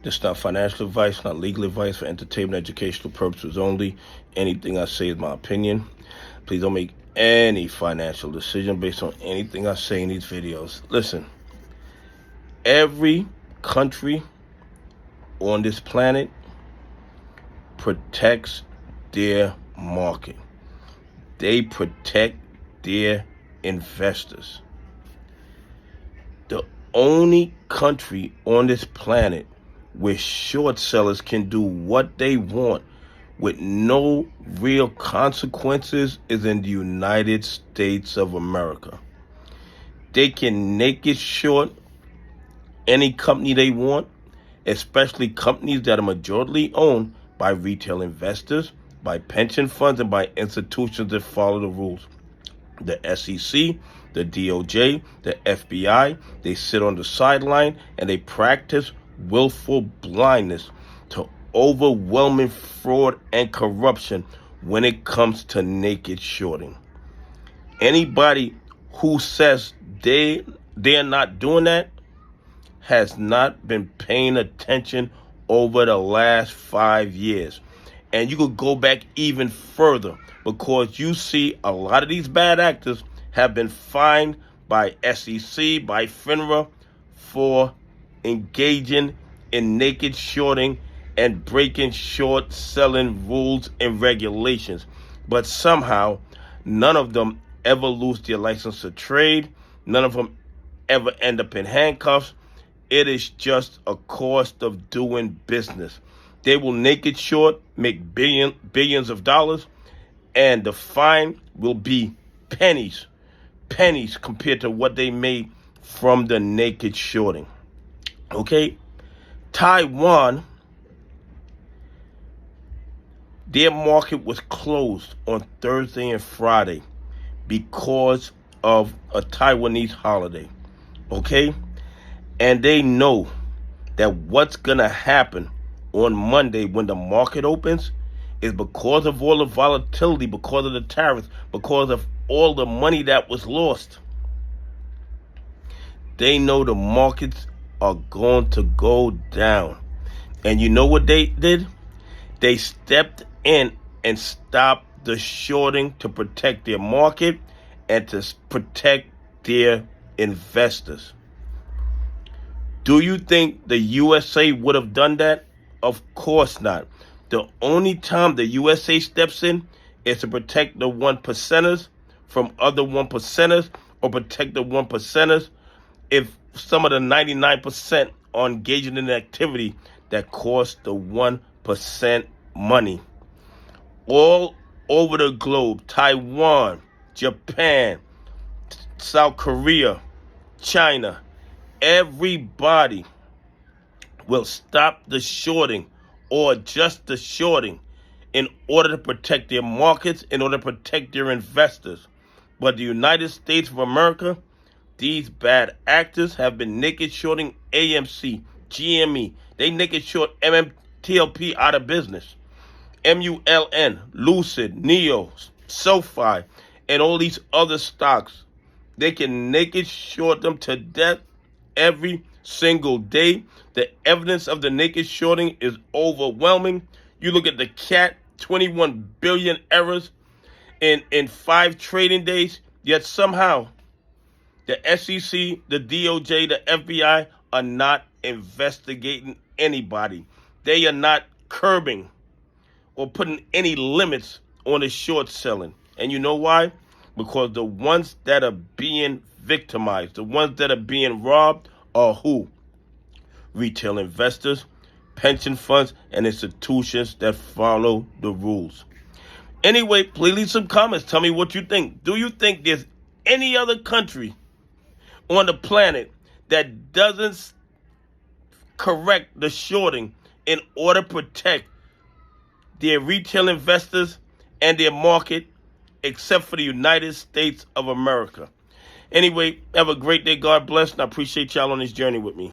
This is not financial advice, not legal advice, for entertainment, educational purposes only. Anything I say is my opinion. Please don't make any financial decision based on anything I say in these videos. Listen, every country on this planet protects their market. They protect their investors. The only country on this planet where short sellers can do what they want with no real consequences is in the United States of America. They can naked short any company they want, especially companies that are majority owned by retail investors, by pension funds, and by institutions that follow the rules. The SEC, the DOJ, the FBI, they sit on the sideline and they practice willful blindness to overwhelming fraud and corruption when it comes to naked shorting. Anybody who says they're not doing that has not been paying attention over the last 5 years. And you could go back even further, because you see a lot of these bad actors have been fined by SEC, by FINRA, for engaging in naked shorting and breaking short selling rules and regulations. But somehow, none of them ever lose their license to trade. None of them ever end up in handcuffs. It is just a cost of doing business. They will naked short, make billions of dollars, and the fine will be pennies compared to what they made from the naked shorting. Okay? Taiwan, their market was closed on Thursday and Friday because of a Taiwanese holiday. Okay? And they know that what's going to happen on Monday when the market opens is because of all the volatility, because of the tariffs, because of all the money that was lost. They know the markets are going to go down. And you know what they did? They stepped in and stopped the shorting to protect their market and to protect their investors. Do you think the USA would have done that? Of course not. The only time the USA steps in is to protect the 1%ers from other 1%ers, or protect the 1%ers if some of the 99% are engaging in activity that costs the 1% money. All over the globe, Taiwan, Japan, South Korea, China, everybody will stop the shorting or adjust the shorting in order to protect their markets, in order to protect their investors. But the United States of America, these bad actors have been naked shorting AMC, GME. They naked short MMTLP out of business. MULN, Lucid, Neo, SoFi, and all these other stocks. They can naked short them to death every single day. The evidence of the naked shorting is overwhelming. You look at the CAT, 21 billion errors in 5 trading days, yet somehow the SEC, the DOJ, the FBI are not investigating anybody. They are not curbing or putting any limits on the short selling. And you know why? Because the ones that are being victimized, the ones that are being robbed are who? Retail investors, pension funds, and institutions that follow the rules. Anyway, please leave some comments. Tell me what you think. Do you think there's any other country on the planet that doesn't correct the shorting in order to protect their retail investors and their market, except for the United States of America? Anyway, have a great day. God bless, and I appreciate y'all on this journey with me.